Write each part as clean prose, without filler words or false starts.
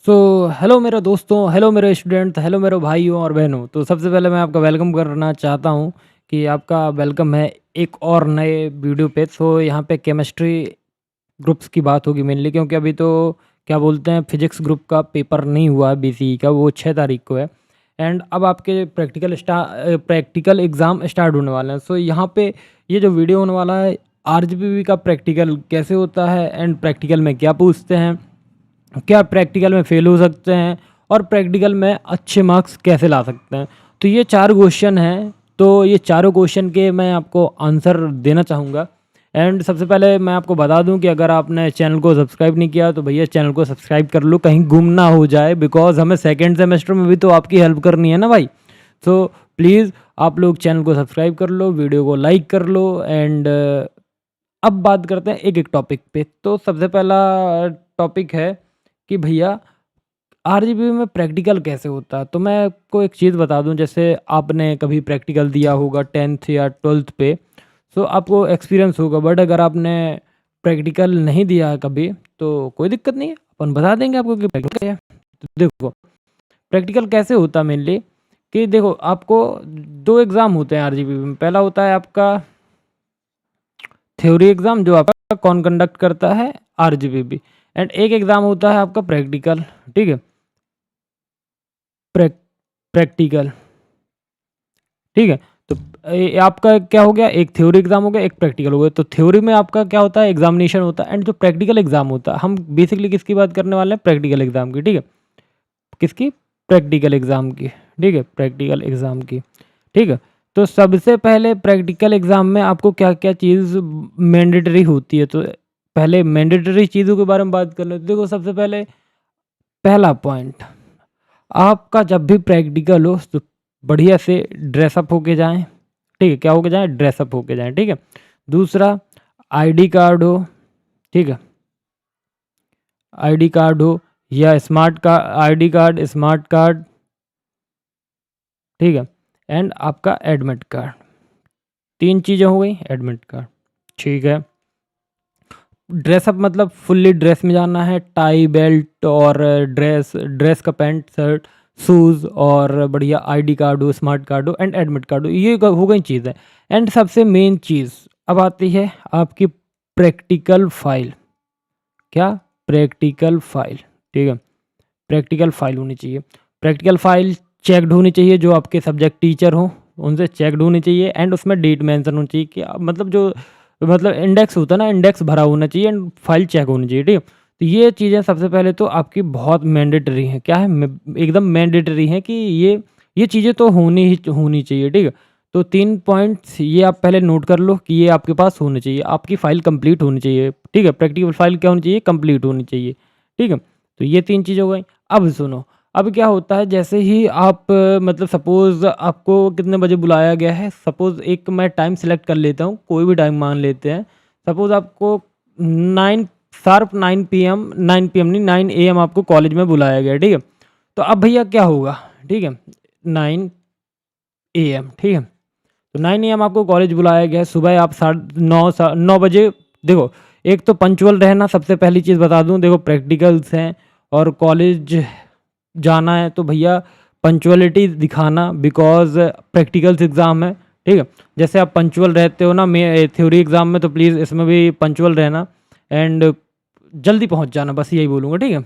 So hello मेरे दोस्तों, hello मेरे स्टूडेंट, हेलो मेरे भाइयों और बहनों। तो सबसे पहले मैं आपका वेलकम करना चाहता हूँ कि आपका वेलकम है एक और नए वीडियो पे। सो यहाँ पे केमिस्ट्री ग्रुप्स की बात होगी मेनली, क्योंकि अभी तो क्या बोलते हैं, फिजिक्स ग्रुप का पेपर नहीं हुआ है बीसीई का, वो 6 तारीख को है। एंड अब आपके प्रैक्टिकल एग्ज़ाम स्टार्ट होने वाले हैं। सो यहाँ पे ये जो वीडियो होने वाला है, आरजीबीवी का प्रैक्टिकल कैसे होता है एंड प्रैक्टिकल में क्या पूछते हैं, क्या प्रैक्टिकल में फेल हो सकते हैं और प्रैक्टिकल में अच्छे मार्क्स कैसे ला सकते हैं। तो ये 4 क्वेश्चन हैं। तो ये चारों क्वेश्चन के मैं आपको आंसर देना चाहूँगा। एंड सबसे पहले मैं आपको बता दूं कि अगर आपने चैनल को सब्सक्राइब नहीं किया तो भैया चैनल को सब्सक्राइब कर लो, कहीं गुम ना हो जाए, बिकॉज हमें सेकेंड सेमेस्टर में भी तो आपकी हेल्प करनी है ना भाई। तो प्लीज़ आप लोग चैनल को सब्सक्राइब कर लो, वीडियो को लाइक कर लो। एंड अब बात करते हैं एक एक टॉपिक पे। तो सबसे पहला टॉपिक है कि भैया आरजीबी में प्रैक्टिकल कैसे होता है। तो मैं आपको एक चीज़ बता दूं, जैसे आपने कभी प्रैक्टिकल दिया होगा 10th या 12th पे, सो आपको एक्सपीरियंस होगा। बट अगर आपने प्रैक्टिकल नहीं दिया है कभी तो कोई दिक्कत नहीं है, अपन बता देंगे आपको कि प्रैक्टिकल क्या है। तो देखो प्रैक्टिकल कैसे होता है मेनली, कि देखो आपको 2 एग्ज़ाम होते हैं आरजीबी में। पहला होता है आपका थ्योरी एग्ज़ाम, जो आपका कौन कंडक्ट करता है, आरजीबीबी। एंड एक एग्ज़ाम होता है आपका प्रैक्टिकल, ठीक है, प्रैक्टिकल, ठीक है। तो आपका क्या हो गया, एक थ्योरी एग्ज़ाम हो गया, एक प्रैक्टिकल हो गया। तो थ्योरी में आपका क्या होता है, एग्जामिनेशन होता है। एंड जो प्रैक्टिकल एग्ज़ाम होता है, हम बेसिकली किसकी बात करने वाले हैं, प्रैक्टिकल एग्ज़ाम की, ठीक है। किसकी, प्रैक्टिकल एग्ज़ाम की, ठीक है, प्रैक्टिकल एग्ज़ाम की, ठीक है। तो सबसे पहले प्रैक्टिकल एग्ज़ाम में आपको क्या क्या चीज़ मैंडेटरी होती है। तो पहले मैंडेटरी चीज़ों के बारे में बात कर लेते। देखो सबसे पहले पहला पॉइंट, आपका जब भी प्रैक्टिकल हो तो बढ़िया से ड्रेसअप होके जाएं, ठीक है, क्या होके जाएं, ड्रेसअप होके जाएं, ठीक है। दूसरा, आईडी कार्ड हो, ठीक है, आईडी कार्ड हो या smart card, ID card, smart card, ठीक है। एंड आपका एडमिट कार्ड, 3 चीज़ें हो गई, एडमिट कार्ड, ठीक है। ड्रेसअप मतलब फुल्ली ड्रेस में जाना है, टाई बेल्ट और ड्रेस, ड्रेस का पैंट शर्ट, शूज़ और बढ़िया आईडी कार्ड हो, स्मार्ट कार्ड हो एंड एडमिट कार्ड हो, ये हो गई चीज़ें। एंड सबसे मेन चीज़ अब आती है आपकी प्रैक्टिकल फाइल। क्या, प्रैक्टिकल फाइल, ठीक है, प्रैक्टिकल फाइल होनी चाहिए। प्रैक्टिकल फाइल चेक्ड होनी चाहिए, जो आपके सब्जेक्ट टीचर हो उनसे चेक्ड होनी चाहिए। एंड उसमें डेट मेंशन होनी चाहिए कि मतलब जो मतलब इंडेक्स होता है ना, इंडेक्स भरा होना चाहिए एंड फाइल चेक होनी चाहिए, ठीक है। तो ये चीज़ें सबसे पहले तो आपकी बहुत मैंडेटरी हैं। क्या है, एकदम मैंडेटरी हैं कि ये चीज़ें तो होनी चाहिए, ठीक है। तो 3 पॉइंट्स ये आप पहले नोट कर लो कि ये आपके पास होने चाहिए। आपकी फ़ाइल कंप्लीट होनी चाहिए, ठीक है, प्रैक्टिकल फाइल क्या होनी चाहिए, कंप्लीट होनी चाहिए, ठीक है। तो ये 3 चीज़ें हो गई। अब सुनो, अब क्या होता है, जैसे ही आप मतलब सपोज़ आपको कितने बजे बुलाया गया है, सपोज़ एक मैं टाइम सेलेक्ट कर लेता हूँ, कोई भी टाइम मान लेते हैं। सपोज़ आपको 9 शार्प 9 पीएम, 9 पीएम नहीं, 9 एएम आपको कॉलेज में बुलाया गया है, ठीक है। तो अब भैया क्या होगा, ठीक है, 9 एएम, ठीक है। तो 9 एएम आपको कॉलेज बुलाया गया है, सुबह आप 9:30 बजे। देखो एक तो पंक्चुअल रहना, सबसे पहली चीज़ बता दूँ। देखो प्रैक्टिकल्स हैं और कॉलेज जाना है तो भैया पंक्चुअलिटी दिखाना, बिकॉज प्रैक्टिकल्स एग्ज़ाम है, ठीक है। जैसे आप पंक्चुअल रहते हो ना थ्योरी एग्ज़ाम में, तो प्लीज़ इसमें भी पंक्चुअल रहना एंड जल्दी पहुंच जाना, बस यही बोलूँगा, ठीक है।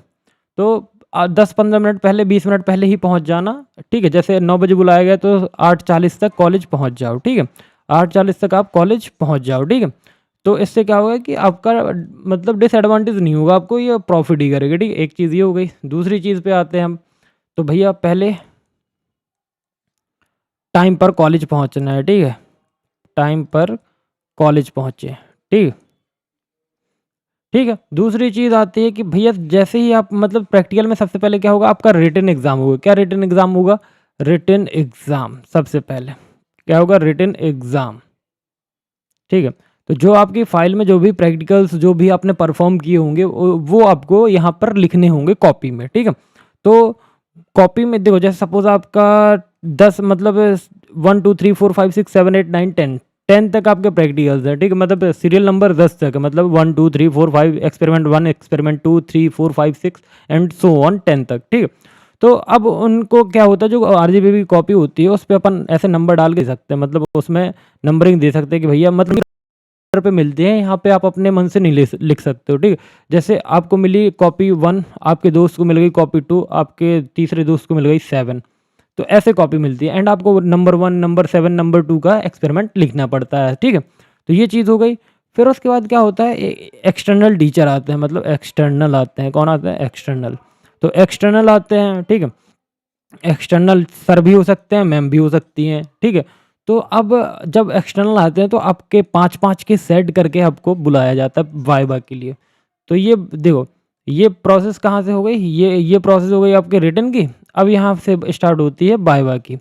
तो 10-15 मिनट पहले, 20 मिनट पहले ही पहुंच जाना, ठीक है। जैसे 9 बजे बुलाया गया तो 8:40 तक कॉलेज पहुंच जाओ, ठीक है। 8:40 तक आप कॉलेज पहुंच जाओ, ठीक है। तो इससे क्या होगा कि आपका मतलब डिसएडवांटेज नहीं होगा, आपको ये प्रॉफिट ही करेगा, ठीक है। एक चीज़ ये हो गई। दूसरी चीज़ पे आते हैं हम। तो भैया पहले टाइम पर कॉलेज पहुंचना है, ठीक है, टाइम पर कॉलेज पहुंचे, ठीक है, ठीक है। दूसरी चीज़ आती है कि भैया जैसे ही आप मतलब प्रैक्टिकल में सबसे पहले क्या होगा, आपका रिटन एग्ज़ाम होगा। क्या रिटन एग्ज़ाम होगा, रिटन एग्ज़ाम सबसे पहले क्या होगा, रिटन एग्ज़ाम, ठीक है। तो जो आपकी फ़ाइल में जो भी प्रैक्टिकल्स जो भी आपने परफ़ॉर्म किए होंगे वो आपको यहाँ पर लिखने होंगे कॉपी में, ठीक है। तो कॉपी में देखो, जैसे सपोज़ आपका 10 मतलब 1 2 3 4 5 6 7 8 9 10 10 तक आपके प्रैक्टिकल्स हैं, ठीक है, मतलब सीरियल नंबर 10 तक है, मतलब 1 2 3 4 5 experiment 1 experiment 2 3 4 5 6 and so on 10 तक, ठीक है। तो अब उनको क्या होता है, जो आरजीबी की कॉपी होती है उस पे अपन ऐसे नंबर डाल के दे सकते हैं, मतलब उसमें नंबरिंग दे सकते हैं कि भैया मतलब पे मिलते हैं, यहाँ पे आप अपने मन से नहीं लिख सकते हो, ठीक है। जैसे आपको मिली कॉपी 1, आपके दोस्त को मिल गई कॉपी 2, आपके तीसरे दोस्त को मिल गई 7, तो ऐसे कॉपी मिलती है एंड आपको नंबर 1 नंबर 7 नंबर 2 का एक्सपेरिमेंट लिखना पड़ता है, ठीक है। तो ये चीज़ हो गई। फिर उसके बाद क्या होता है, एक्सटर्नल टीचर आते हैं, मतलब एक्सटर्नल आते हैं। कौन आते हैं? एक्सटर्नल। तो एक्सटर्नल आते हैं, ठीक है। एक्सटर्नल सर भी हो सकते हैं, मैम भी हो सकती हैं, ठीक है। तो अब जब एक्सटर्नल आते हैं तो आपके 5-5 के सेट करके आपको बुलाया जाता है वाइवा के लिए। तो ये देखो, ये प्रोसेस कहाँ से हो गई, ये प्रोसेस हो गई आपके रिटन की। अब यहाँ से स्टार्ट होती है वाइवा की।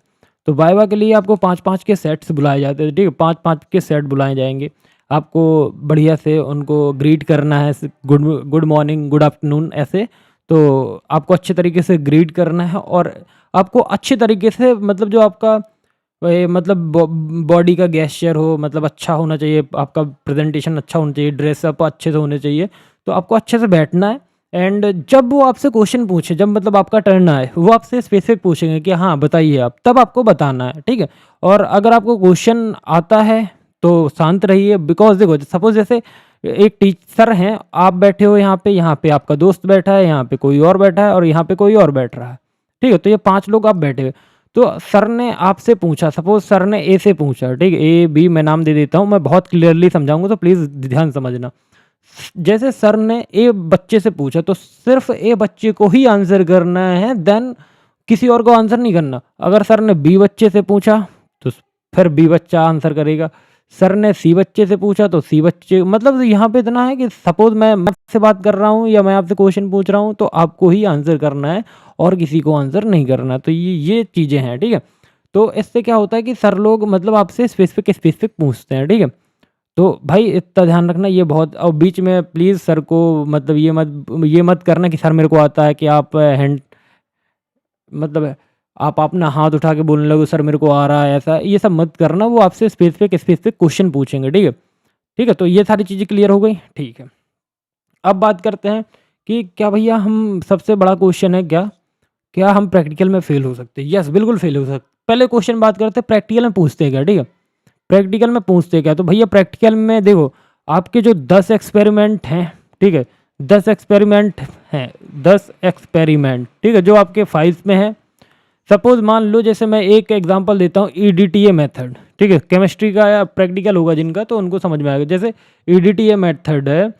तो वाइवा के लिए आपको 5-5 के सेट्स बुलाए जाते हैं, ठीक है। 5-5 के सेट बुलाए जाएंगे, आपको बढ़िया से उनको ग्रीट करना है, good good morning good afternoon ऐसे। तो आपको अच्छे तरीके से ग्रीट करना है और आपको अच्छे तरीके से, मतलब जो आपका मतलब बॉडी का गेस्चर हो, मतलब अच्छा होना चाहिए, आपका प्रेजेंटेशन अच्छा होना चाहिए, ड्रेसअप अच्छे से होने चाहिए। तो आपको अच्छे से बैठना है एंड जब वो आपसे क्वेश्चन पूछे, जब मतलब आपका टर्न आए, वो आपसे स्पेसिफिक पूछेंगे कि हाँ बताइए आप, तब आपको बताना है, ठीक है। और अगर आपको क्वेश्चन आता है तो शांत रहिए, बिकॉज देखो सपोज जैसे एक टीचर हैं, आप बैठे हो यहाँ पे आपका दोस्त बैठा है, यहाँ पे कोई और बैठा है और यहाँ पे कोई और बैठ रहा है, ठीक है। तो ये 5 लोग आप बैठे हुए। तो सर ने आपसे पूछा, सपोज सर ने ए से पूछा, ठीक है, ए बी मैं नाम दे देता हूँ, मैं बहुत क्लियरली समझाऊंगा तो प्लीज़ ध्यान समझना। जैसे सर ने ए बच्चे से पूछा तो सिर्फ ए बच्चे को ही आंसर करना है, देन किसी और को आंसर नहीं करना। अगर सर ने बी बच्चे से पूछा तो फिर बी बच्चा आंसर करेगा। सर ने सी बच्चे से पूछा तो सी बच्चे, मतलब यहाँ पे इतना है कि सपोज मैं आपसे बात कर रहा हूँ या मैं आपसे क्वेश्चन पूछ रहा हूँ तो आपको ही आंसर करना है और किसी को आंसर नहीं करना। तो ये चीज़ें हैं, ठीक है। तो इससे क्या होता है कि सर लोग मतलब आपसे स्पेसिफिक पूछते हैं, ठीक है। तो भाई इतना ध्यान रखना, ये बहुत। और बीच में प्लीज़ सर को मतलब ये मत करना कि सर मेरे को आता है कि आप हैंड मतलब आप अपना हाथ उठा के बोलने लगो सर मेरे को आ रहा है, ऐसा ये सब मत करना। वो आपसे स्पेसिफिक क्वेश्चन पूछेंगे, ठीक है। ठीक है, तो ये सारी चीज़ें क्लियर हो गई, ठीक है। अब बात करते हैं कि क्या भैया हम, सबसे बड़ा क्वेश्चन है क्या हम प्रैक्टिकल में फेल हो सकते हैं? यस, बिल्कुल फेल हो सकते। पहले क्वेश्चन बात करते हैं प्रैक्टिकल में पूछते हैं क्या, ठीक है। प्रैक्टिकल में पूछते क्या, तो भैया प्रैक्टिकल में देखो आपके जो 10 एक्सपेरिमेंट हैं, ठीक है, 10 एक्सपेरिमेंट हैं, 10 एक्सपेरिमेंट, ठीक है, जो आपके फाइल्स में है। सपोज मान लो, जैसे मैं एक एग्जांपल देता हूँ, ईडीटीए मेथड, ठीक है, केमिस्ट्री का या प्रैक्टिकल होगा जिनका तो उनको समझ में आएगा। जैसे ईडीटीए मेथड है,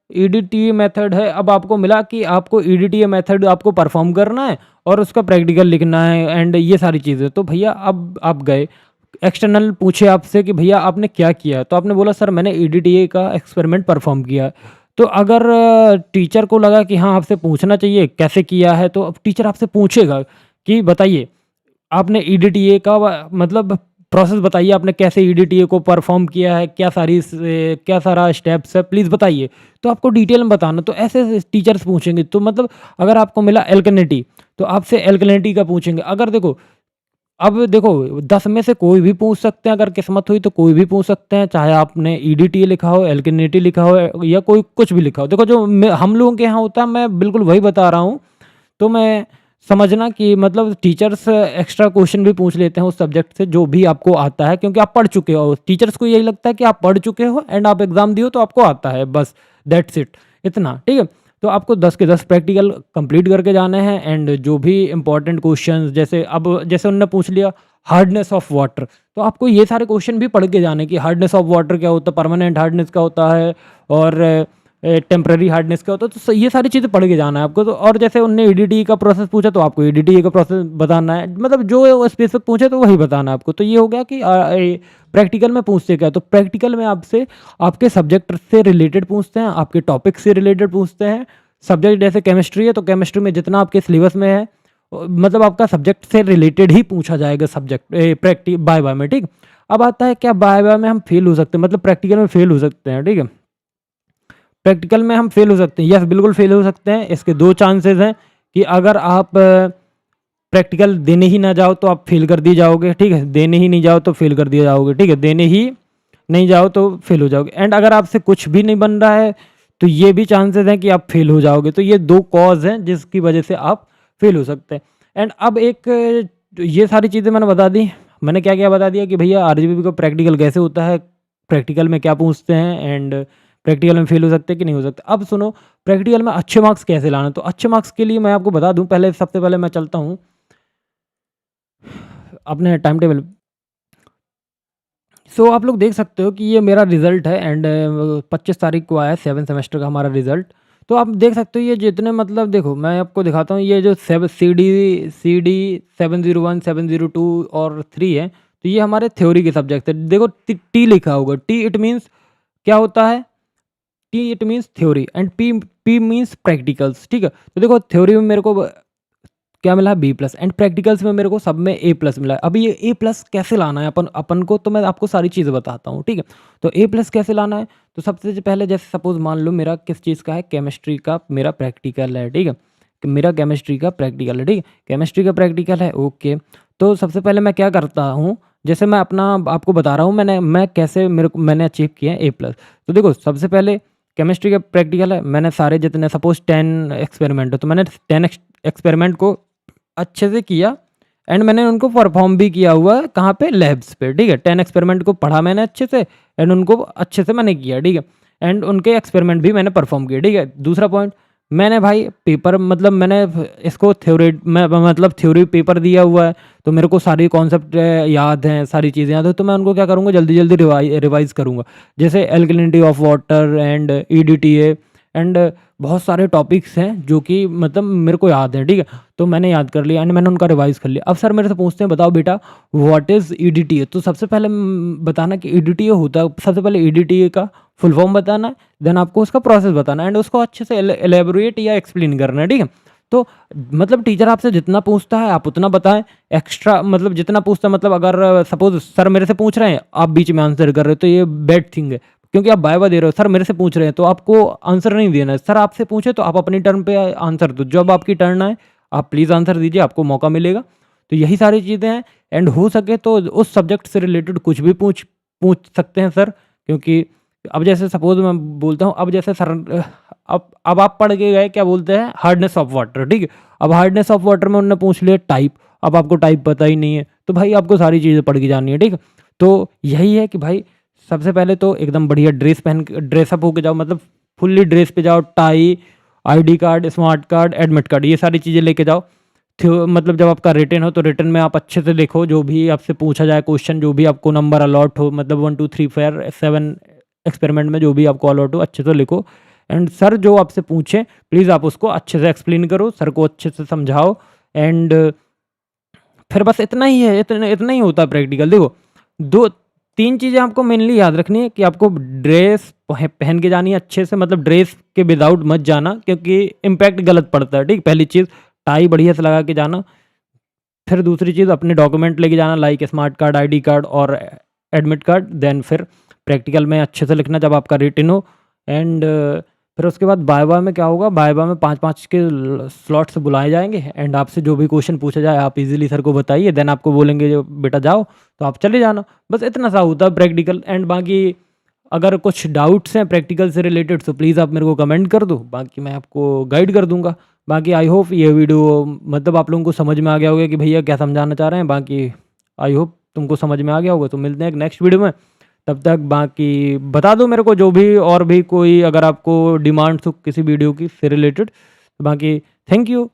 ईडीटीए मेथड है, अब आपको मिला कि आपको ईडीटीए मेथड आपको परफॉर्म करना है और उसका प्रैक्टिकल लिखना है एंड ये सारी चीज़ें। तो भैया अब आप गए, एक्सटर्नल पूछे आपसे कि भैया आपने क्या किया, तो आपने बोला सर मैंने ईडीटीए का एक्सपेरिमेंट परफॉर्म किया। तो अगर टीचर को लगा कि हाँ आपसे पूछना चाहिए कैसे किया है, तो अब टीचर आपसे पूछेगा कि बताइए आपने ईडीटीए का मतलब प्रोसेस बताइए, आपने कैसे ईडीटीए को परफॉर्म किया है, क्या सारा स्टेप्स है, प्लीज़ बताइए। तो आपको डिटेल में बताना। तो ऐसे टीचर्स पूछेंगे। तो मतलब अगर आपको मिला एल्कलिनिटी तो आपसे एल्कलिनिटी का पूछेंगे। अगर देखो, अब देखो 10 में से कोई भी पूछ सकते हैं, अगर किस्मत हुई तो कोई भी पूछ सकते हैं, चाहे आपने ईडीटीए लिखा हो, एल्कलिनिटी लिखा हो या कोई कुछ भी लिखा हो। देखो जो हम लोगों के यहाँ होता है, मैं बिल्कुल वही बता रहा हूँ। तो मैं समझना कि मतलब टीचर्स एक्स्ट्रा क्वेश्चन भी पूछ लेते हैं उस सब्जेक्ट से जो भी आपको आता है, क्योंकि आप पढ़ चुके हो। टीचर्स को यही लगता है कि आप पढ़ चुके हो एंड आप एग्जाम दियो तो आपको आता है, बस दैट्स इट, इतना, ठीक है। तो आपको 10 के 10 प्रैक्टिकल कंप्लीट करके जाने हैं एंड जो भी इंपॉर्टेंट क्वेश्चन, जैसे उन्होंने पूछ लिया हार्डनेस ऑफ वाटर, तो आपको ये सारे क्वेश्चन भी पढ़ के जाने कि हार्डनेस ऑफ वाटर क्या होता है, परमानेंट हार्डनेस का होता है और टेम्प्रेरी हार्डनेस का होता है। तो ये सारी चीज़ें पढ़ के जाना है आपको। तो और जैसे उनने ईडीटी का प्रोसेस पूछा तो आपको ईडीटी का प्रोसेस बताना है, मतलब जो स्पेसिफिक पूछे तो वही बताना है आपको। तो ये हो गया कि प्रैक्टिकल में पूछते क्या, तो प्रैक्टिकल में आपसे आपके सब्जेक्ट से रिलेटेड पूछते हैं, आपके टॉपिक से रिलेटेड पूछते हैं। सब्जेक्ट जैसे केमिस्ट्री है तो केमिस्ट्री में जितना आपके सिलेबस में है, मतलब आपका सब्जेक्ट से रिलेटेड ही पूछा जाएगा सब्जेक्ट बाय में, ठीक। अब आता है क्या बाय में हम फेल हो सकते हैं, मतलब प्रैक्टिकल में फेल हो सकते हैं, ठीक है। प्रैक्टिकल में हम फेल हो सकते हैं, यस बिल्कुल फेल हो सकते हैं। इसके 2 चांसेस हैं कि अगर आप प्रैक्टिकल देने ही ना जाओ तो आप फेल कर दिए जाओगे, ठीक है। देने ही नहीं जाओ तो फेल कर दिए जाओगे, ठीक है। देने ही नहीं जाओ तो फेल हो जाओगे। एंड अगर आपसे कुछ भी नहीं बन रहा है तो ये भी चांसेस हैं कि आप फेल हो जाओगे। तो ये 2 कॉज़ हैं जिसकी वजह से आप फेल हो सकते हैं। एंड अब एक ये सारी चीज़ें मैंने बता दी। मैंने क्या-क्या बता दिया कि भैया आरजीबी का प्रैक्टिकल कैसे होता है, प्रैक्टिकल में क्या पूछते हैं एंड प्रैक्टिकल में फेल हो सकते हैं कि नहीं हो सकते। अब सुनो प्रैक्टिकल में अच्छे मार्क्स कैसे लाना है? तो अच्छे मार्क्स के लिए मैं आपको बता दूँ, पहले सबसे पहले मैं चलता हूँ अपने टाइम टेबल। सो आप लोग देख सकते हो कि ये मेरा रिज़ल्ट है एंड 25 तारीख को आया 7 सेमेस्टर का हमारा रिज़ल्ट। तो आप देख सकते हो ये जितने मतलब देखो मैं आपको दिखाता हूँ, ये जो सी डी 701, 702 और 3 है, तो ये हमारे थ्योरी के सब्जेक्ट है। देखो टी लिखा होगा, टी इट मीन्स क्या होता है? T it means theory and P P means practicals, ठीक है? तो देखो थ्योरी में मेरे को क्या मिला है? बी प्लस एंड प्रैक्टिकल्स में मेरे को सब में ए प्लस मिला है। अभी ये ए प्लस कैसे लाना है अपन अपन को, तो मैं आपको सारी चीज़ें बताता हूँ, ठीक है? तो ए प्लस कैसे लाना है? तो सबसे पहले जैसे सपोज़ मान लो मेरा किस चीज़ का है, केमिस्ट्री का मेरा प्रैक्टिकल है, ठीक है? कि मेरा केमिस्ट्री का प्रैक्टिकल है, ठीक है? केमिस्ट्री का प्रैक्टिकल है, ओके। तो सबसे पहले मैं क्या करता हूँ, जैसे मैं अपना आपको बता रहा हूँ मैं कैसे मैंने अचीव किया है ए प्लस। तो देखो सबसे पहले केमिस्ट्री का प्रैक्टिकल है, मैंने सारे जितने सपोज़ 10 एक्सपेरिमेंट है, तो मैंने 10 एक्सपेरिमेंट को अच्छे से किया एंड मैंने उनको परफॉर्म भी किया हुआ है कहाँ पे? लैब्स पे, ठीक है? 10 एक्सपेरिमेंट को पढ़ा मैंने अच्छे से एंड उनको अच्छे से मैंने किया, ठीक है? एंड उनके एक्सपेरिमेंट भी मैंने परफॉर्म किए, ठीक है? दूसरा पॉइंट, मैंने भाई पेपर मतलब मैंने इसको थ्योरी में मतलब थ्योरी पेपर दिया हुआ है, तो मेरे को सारी कॉन्सेप्ट याद हैं, सारी चीज़ें याद है, तो मैं उनको क्या करूँगा जल्दी जल्दी रिवाइज करूँगा। जैसे alkalinity of water and EDTA and बहुत सारे टॉपिक्स हैं जो कि मतलब मेरे को याद है, ठीक है? तो मैंने याद कर लिया एंड मैंने उनका रिवाइज़ कर लिया। अब सर मेरे से पूछते हैं बताओ बेटा व्हाट इज़ ईडीटीए? तो सबसे पहले बताना कि ईडीटीए होता है, सबसे पहले ईडीटीए का फुल फॉर्म बताना है, देन आपको उसका प्रोसेस बताना है एंड उसको अच्छे से एलैबोरेट या एक्सप्लेन करना है, ठीक है? तो मतलब टीचर आपसे जितना पूछता है आप उतना बताएँ, एक्स्ट्रा मतलब जितना पूछता है मतलब अगर सपोज़ सर मेरे से पूछ रहे हैं, आप बीच में आंसर कर रहे हो तो ये बैड थिंग है। क्योंकि आप वाइवा दे रहे हो, सर मेरे से पूछ रहे हैं तो आपको आंसर नहीं देना है। सर आपसे पूछे तो आप अपनी टर्न पे आंसर दो, जब आपकी टर्न आए आप प्लीज़ आंसर दीजिए, आपको मौका मिलेगा। तो यही सारी चीज़ें हैं एंड हो सके तो उस सब्जेक्ट से रिलेटेड कुछ भी पूछ पूछ सकते हैं सर, क्योंकि अब जैसे सपोज़ मैं बोलता हूँ, अब जैसे सर अब आप पढ़ के गए क्या बोलते हैं हार्डनेस ऑफ वाटर, ठीक है? अब हार्डनेस ऑफ वाटर में उन्होंने पूछ लिया टाइप, अब आपको टाइप पता ही नहीं है, तो भाई आपको सारी चीज़ें पढ़ के जानी है, ठीक है? तो यही है कि भाई सबसे पहले तो एकदम बढ़िया ड्रेसअप होके जाओ, मतलब फुल्ली ड्रेस पे जाओ, tie, ID card, smart card, admit card, ये सारी चीज़ें लेके जाओ। मतलब जब आपका रिटन हो तो रिटन में आप अच्छे से लिखो, जो भी आपसे पूछा जाए क्वेश्चन, जो भी आपको नंबर अलॉट हो, मतलब 1 2 3 4 7 एक्सपेरिमेंट में जो भी आपको अलॉट हो अच्छे से लिखो एंड सर जो आपसे पूछे प्लीज़ आप उसको अच्छे से एक्सप्लेन करो, सर को अच्छे से समझाओ एंड फिर बस इतना ही है, इतना इतना ही होता है प्रैक्टिकल। देखो 2-3 चीज़ें आपको मेनली याद रखनी है कि आपको ड्रेस पहन के जानी है अच्छे से, मतलब ड्रेस के विदाउट मत जाना क्योंकि इम्पैक्ट गलत पड़ता है, ठीक? पहली चीज़ टाई बढ़िया से लगा के जाना। फिर दूसरी चीज़ अपने डॉक्यूमेंट लेके जाना like smart card, ID card और एडमिट कार्ड। देन फिर प्रैक्टिकल में अच्छे से लिखना जब आपका रिटन हो एंड फिर उसके बाद वाइवा में क्या होगा, वाइवा में 5-5 के स्लॉट से बुलाए जाएँगे एंड आपसे जो भी क्वेश्चन पूछा जाए आप इज़िली सर को बताइए, देन आपको बोलेंगे जो बेटा जाओ, तो आप चले जाना। बस इतना सा होता है प्रैक्टिकल एंड बाकी अगर कुछ डाउट्स हैं प्रैक्टिकल से रिलेटेड तो प्लीज़ आप मेरे को कमेंट कर दो, बाकी मैं आपको गाइड कर दूँगा। बाकी आई होप ये वीडियो मतलब आप लोगों को समझ में आ गया होगा कि भैया क्या समझाना चाह रहे हैं। बाकी आई होप तुमको समझ में आ गया होगा। तो मिलते हैं एक नेक्स्ट वीडियो में, तब तक बाकी बता दो मेरे को जो भी और भी कोई अगर आपको डिमांड्स हो किसी वीडियो की से रिलेटेड। बाकी थैंक यू।